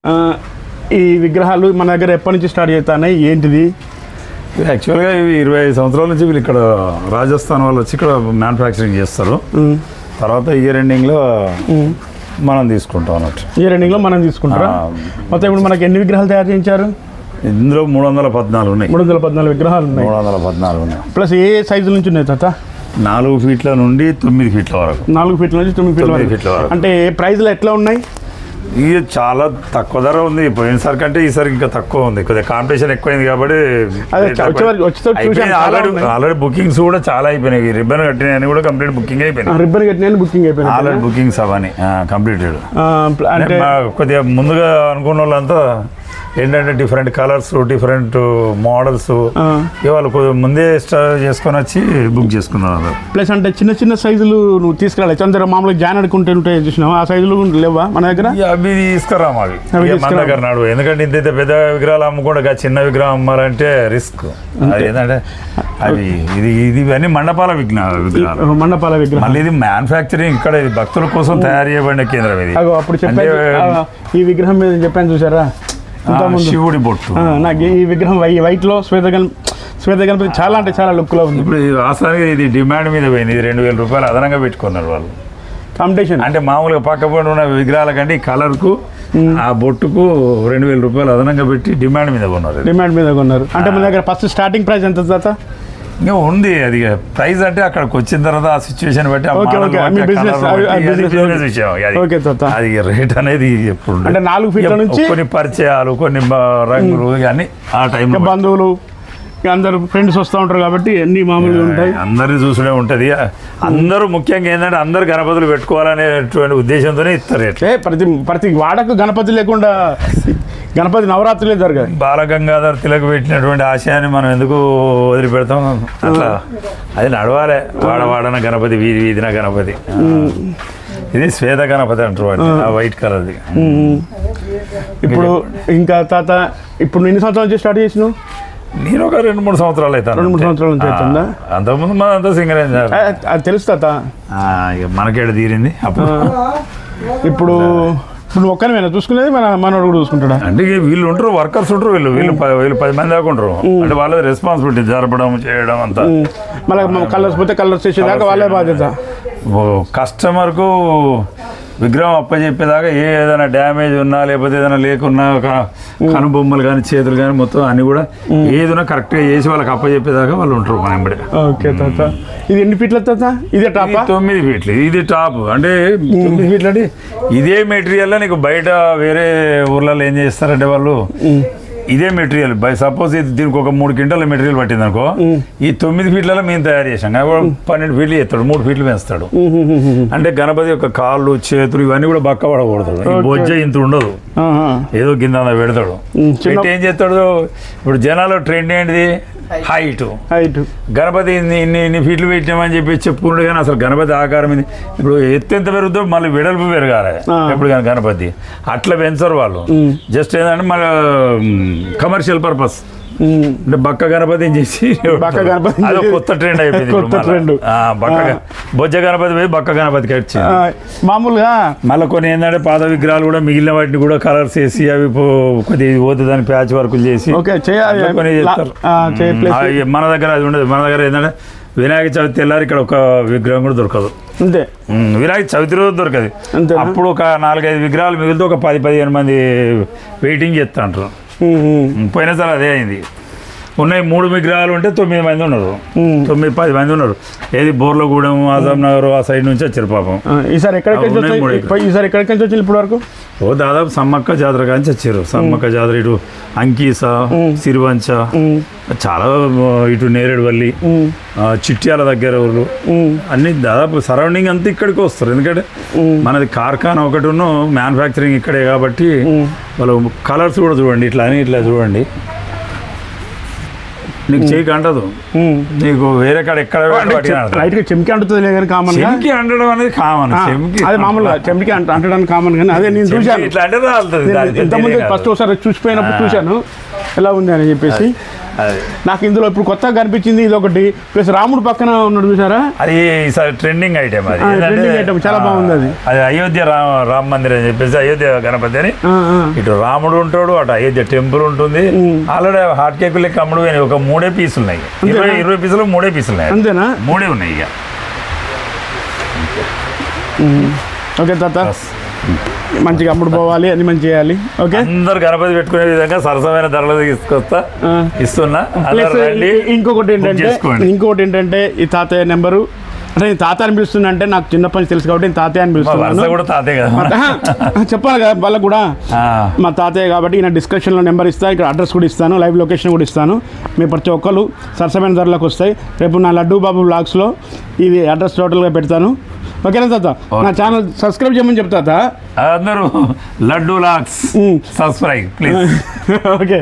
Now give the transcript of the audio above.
ఈ విగ్రహాలు మన దగ్గర ఎప్పటి నుంచి స్టార్ట్ చేస్తున్నాయి ఏంటిది? యాక్చువల్గా ఇవి 25 సంవత్సరాల నుంచి వీళ్ళు ఇక్కడ రాజస్థాన్ వాళ్ళు వచ్చి ఇక్కడ మ్యానుఫ్యాక్చరింగ్ చేస్తారు. తర్వాత ఇయర్ ఎండింగ్లో మనం తీసుకుంటాం అన్నట్టు. ఇయర్ ఎండింగ్లో మనం తీసుకుంటారా? మొత్తం ఇప్పుడు మనకి ఎన్ని విగ్రహాలు తయారు చేయించారు? ఇందులో 314 ఉన్నాయి. 314 విగ్రహాలు ఉన్నాయి. 314 ఉన్నాయి. ప్లస్ ఏ సైజుల నుంచి ఉన్నాయి తాత? 4 ఫీట్ల నుండి 9 ఫీట్ల వరకు. 4 ఫీట్ల నుంచి 9 ఫీట్ల వరకు. అంటే ప్రైజ్లో ఎట్లా ఉన్నాయి? ఇది చాలా తక్కువ ధర ఉంది. పోయినసారి కంటే ఈసారి ఇంకా తక్కువ ఉంది. కొద్దిగా కాంపిటీషన్ ఎక్కువైంది కాబట్టి ఆల్రెడీ బుకింగ్స్ కూడా చాలా అయిపోయినాయి. రిబ్బన్ కట్టిన కూడా కంప్లీట్ బుకింగ్ అయిపోయినాయి. రిబ్బన్ కట్టిన బుకింగ్ అయిపోయినాయి. ఆల్రెడీ బుకింగ్స్ అవన్నీ కంప్లీటెడ్. అంటే కొద్దిగా ముందుగా అనుకున్న వాళ్ళంతా ఏంటంటే డిఫరెంట్ కలర్స్, డిఫరెంట్ మోడల్స్ ఇవాళ ముందే చేసుకొని వచ్చి బుక్ చేసుకున్నారు. ప్లస్ అంటే చిన్న చిన్న సైజులు నువ్వు తీసుకురాలి. చంద్ర మామూలుగా జాన్ అడుకుంటే ఉంటాయి చూసినావు, ఆ సైజులు లేవా మన దగ్గర? అవి తీసుకురాము. అవి మన దగ్గర నడువు. ఎందుకంటే ఇంత పెద్ద విగ్రహాలు అమ్ముకుండా చిన్న విగ్రహం అమ్మాలంటే రిస్క్. అది ఏంటంటే అవి ఇవన్నీ మండపాల విగ్రహాలు. మండపాల విగ్రహం. మళ్ళీ ఇది మ్యానుఫ్యాక్చరింగ్ ఇక్కడ భక్తుల కోసం తయారు చేయబడిన కేంద్రం ఇది. అప్పుడు చెప్పే ఈ విగ్రహం మీద చెప్పాను చూసారా, శివుడి బొట్టు. నాకు ఈ విగ్రహం వైట్ లో శ్వేత గణపతి చాలా అంటే చాలా లుక్ లో ఉంది. ఇప్పుడు వాస్తవానికి ఇది డిమాండ్ మీద పోయింది. ఇది 2000 రూపాయలు అదనంగా పెట్టుకున్నారు వాళ్ళు. కాంపిటీషన్ అంటే మామూలుగా పక్కపడి ఉన్న విగ్రహాల కంటే ఈ కలర్ కు ఆ బొట్టుకు 2000 రూపాయలు అదనంగా పెట్టి డిమాండ్ మీద కొన్నారు. అంటే మన దగ్గర ఫస్ట్ స్టార్టింగ్ ప్రైస్ ఎంత తాత? ఇంకా ఉంది. అది ప్రైస్ అంటే అక్కడికి వచ్చిన తర్వాత ఆ సిచ్యువేషన్ బట్టి అది రేట్ అనేది ఎప్పుడు అంటే 4 ఫీట్ల నుంచి కొన్ని పరిచయాలు, కొన్ని రంగులు కానీ ఆ టైంలో బంధువులు అందరు ఫ్రెండ్స్ వస్తూ ఉంటారు కాబట్టి అన్ని మామూలుగా ఉంటాయి. అందరినీ చూసుడే ఉంటుంది. అందరూ ముఖ్యంగా ఏంటంటే అందరు గణపతులు పెట్టుకోవాలనేటువంటి ఉద్దేశంతోనే ఇస్తారు. ప్రతి వాడకు గణపతి లేకుండా గణపతి నవరాత్రులే జరగాలి. బాలగంగాధర్ తిలక్ పెట్టినటువంటి ఆశయాన్ని మనం ఎందుకు వదిలిపెడతాం? అట్లా అది నడవాలి. వాడన గణపతి, వీధిన గణపతి. ఇది శ్వేత గణపతి అంటారు, ఆ వైట్ కలర్ది. ఇప్పుడు ఇంకా తాత ఇప్పుడు ఎన్ని సంవత్సరాల నుంచి స్టార్ట్ చేసినావు? నేను ఒక 2-3 సంవత్సరాలు అవుతాను. 2-3 సంవత్సరాల నుంచి అవుతుందా? అంతకుముందు మనంతా సింగర్ అది తెలుసు తాత. ఇక మనకేడ తీరింది అప్పుడు. ఇప్పుడు నువ్వు ఒక్కరిమైనా చూసుకునేది మనోడు కూడా చూసుకుంటాడా? అంటే వీళ్ళు ఉంటారు, వర్కర్స్ ఉంటారు. వీళ్ళు 10 మంది దాకా ఉంటారు. అంటే వాళ్ళది రెస్పాన్సిబిలిటీ, జరపడం చేయడం అంతా. మళ్ళీ కలర్స్ పోతే కలర్స్ చేసేదాకా వాళ్ళే బాధ్యత. కస్టమర్కు విగ్రహం అప్పచెప్పేదాకా ఏదైనా డ్యామేజ్ ఉన్నా లేకపోతే ఏదైనా లేకున్నా కనుబొమ్మలు కానీ చేతులు కానీ మొత్తం అన్ని కూడా ఏదైనా కరెక్ట్గా చేసి వాళ్ళకి అప్పచెప్పేదాకా వాళ్ళు ఉంటారు మన వెంబడి. ఓకే తాత. ఇది ఎన్ని ఫీట్ల తాత? ఇదే టాప్? 9 ఫీట్లు. ఇది టాప్. అంటే 9 ఫీట్లు అంటే ఇదే మెటీరియల్లో నీకు బయట వేరే ఊర్లలో ఏం చేస్తారంటే వాళ్ళు ఇదే మెటీరియల్ సపోజ్ దీనికి ఒక 3 క్వింటాల మెటీరియల్ పట్టింది అనుకో, ఈ 9 ఫీట్లలో మేము తయారు చేసాం. 12 ఫీట్లు చేస్తాడు, 3 ఫీట్లు వేస్తాడు. అంటే గణపతి యొక్క కాళ్ళు, చేతులు ఇవన్నీ కూడా బక్క పడకూడదు. బొజ్జ ఇంత ఉండదు, ఏదో కింద పెడతాడు. పెట్టి ఏం చేస్తాడు? ఇప్పుడు జనాలు ట్రెండ్ ఏంటిది? హైట్. గణపతి ఇన్ని ఫీట్లు పెట్టామని చెప్పి చెప్పుకుంటే కానీ అసలు గణపతి ఆకారం ఇది. ఇప్పుడు ఎత్తు ఎంత పెరుగుతుందో మళ్ళీ వెడల్పు పెరగాలి ఎప్పుడు కానీ గణపతి. అట్లా పెంచరు వాళ్ళు. జస్ట్ ఏంటంటే మన కమర్షియల్ పర్పస్. అంటే బక్క గణపతి చేసి అదో కొత్త ట్రెండ్ అయిపోయింది. బొజ్జ గణపతి పోయి బక్క గణపతికి వచ్చింది. మామూలుగా మళ్ళీ కొన్ని ఏంటంటే పాత విగ్రహాలు కూడా మిగిలిన వాటిని కూడా కలర్స్ వేసి అవి కొద్దిగా పోతే దాన్ని ప్యాచ్ వర్కులు చేసి కొన్ని చేస్తారు. మన దగ్గర అది ఉండదు. మన దగ్గర ఏంటంటే వినాయక చవితి తెల్లారి ఇక్కడ ఒక విగ్రహం కూడా దొరకదు. అంతే. వినాయక చవితి రోజు దొరకదు. అప్పుడు ఒక 4-5 విగ్రహాలు మిగిలితే ఒక 10-15 మంది వెయిటింగ్ చేస్తా అంటారు. పోయినసారి అదే అయింది. ఉన్నాయి 3 విగ్రహాలు ఉంటే 9 మంది ఉన్నారు, 9-10 మంది ఉన్నారు. ఏది బోర్లగూడెం, ఆజాం నగర్ ఆ సైడ్ నుంచి వచ్చారు పాపం. ఈసారి ఎక్కడికి వచ్చి ఇప్పటి వరకు దాదాపు సమ్మక్క జాతర కానీ వచ్చారు. సమ్మక్క జాతర ఇటు అంకీస, సిరివంచ, చాలా ఇటు నేరేడువల్లి, చిట్యాల దగ్గర ఊళ్ళు అన్ని దాదాపు సరౌండింగ్ అంతా ఇక్కడికి వస్తారు. ఎందుకంటే మనది కార్ఖానా ఒకటి మ్యానుఫ్యాక్చరింగ్ ఇక్కడే కాబట్టి వాళ్ళు కలర్స్ కూడా చూడండి. ఇట్లా అని ఇట్లా చూడండి, నీకు చేయికి అంటదు. నీకు వేరే కాడ ఎక్కడ చెంకి అంటుతుంది కానీ కామన్ చెంకి అంటడం అనేది కామన్. అదే మామూలుగా చెంకి అంటడానికి కామన్. కానీ అదే నేను చూశాను ఇట్లా అంటే ఇంతకుముందు ఫస్ట్ ఒకసారి చూసిపోయినప్పుడు చూశాను ఎలా ఉంది అని చెప్పేసి. అది నాకు ఇందులో ఇప్పుడు కొత్తగా కనిపించింది ఇది ఒకటి, ప్లస్ రాముడు పక్కన ఉన్నాడు చూసారా, అది ఈసారి ట్రెండింగ్ ఐటమ్. అది ట్రెండింగ్ ఐటమ్, చాలా బాగుంది అది. అది అయోధ్య రామ మందిర్ అని చెప్పేసి అయోధ్య గణపతి అని, ఇటు రాముడు ఉంటాడు, అటు అయోధ్య టెంపుల్ ఉంటుంది. ఆల్రెడీ హాట్ కేక్ లెక్క అమ్ముడు ఒక 3 పీసులు ఉన్నాయి, 20 పీసులు 3 పీసులు ఉన్నాయి, అంతేనా? 3 ఉన్నాయి ఇక. ఓకే తాత, మంచిగా అమ్ముడు పోవాలి, అది మంచి చేయాలి. ఓకే, అందరు గణపతి పెట్టుకునే విధంగా సరసమైన ధరలు ఇస్తున్నా. ఇంకొకటి ఏంటంటే ఈ తాతయ్య నెంబరు, అంటే నేను తాత అని పిలుస్తున్నా అంటే నాకు చిన్నప్పటి నుంచి తెలుసు కాబట్టి నేను తాతయ్య అని పిలుస్తున్నాను. కూడా తాతయ్య కదా చెప్పాలి కదా వాళ్ళకు కూడా, మా తాతయ్య కాబట్టి ఈయన డిస్క్రిప్షన్లో నెంబర్ ఇస్తాను, ఇక్కడ అడ్రస్ కూడా ఇస్తాను, లైవ్ లొకేషన్ కూడా ఇస్తాను. మీ ప్రతి ఒక్కరు సరసమైన ధరలకు వస్తాయి. రేపు నా లడ్డూ బాబు బ్లాగ్స్లో ఇది అడ్రస్ టోటల్గా పెడతాను. ఓకేనా తాత? నా ఛానల్ సబ్స్క్రైబ్ చేయమని చెప్తా అందరూ లడ్డూ లాక్స్ సబ్స్క్రైబ్ ప్లీజ్. ఓకే.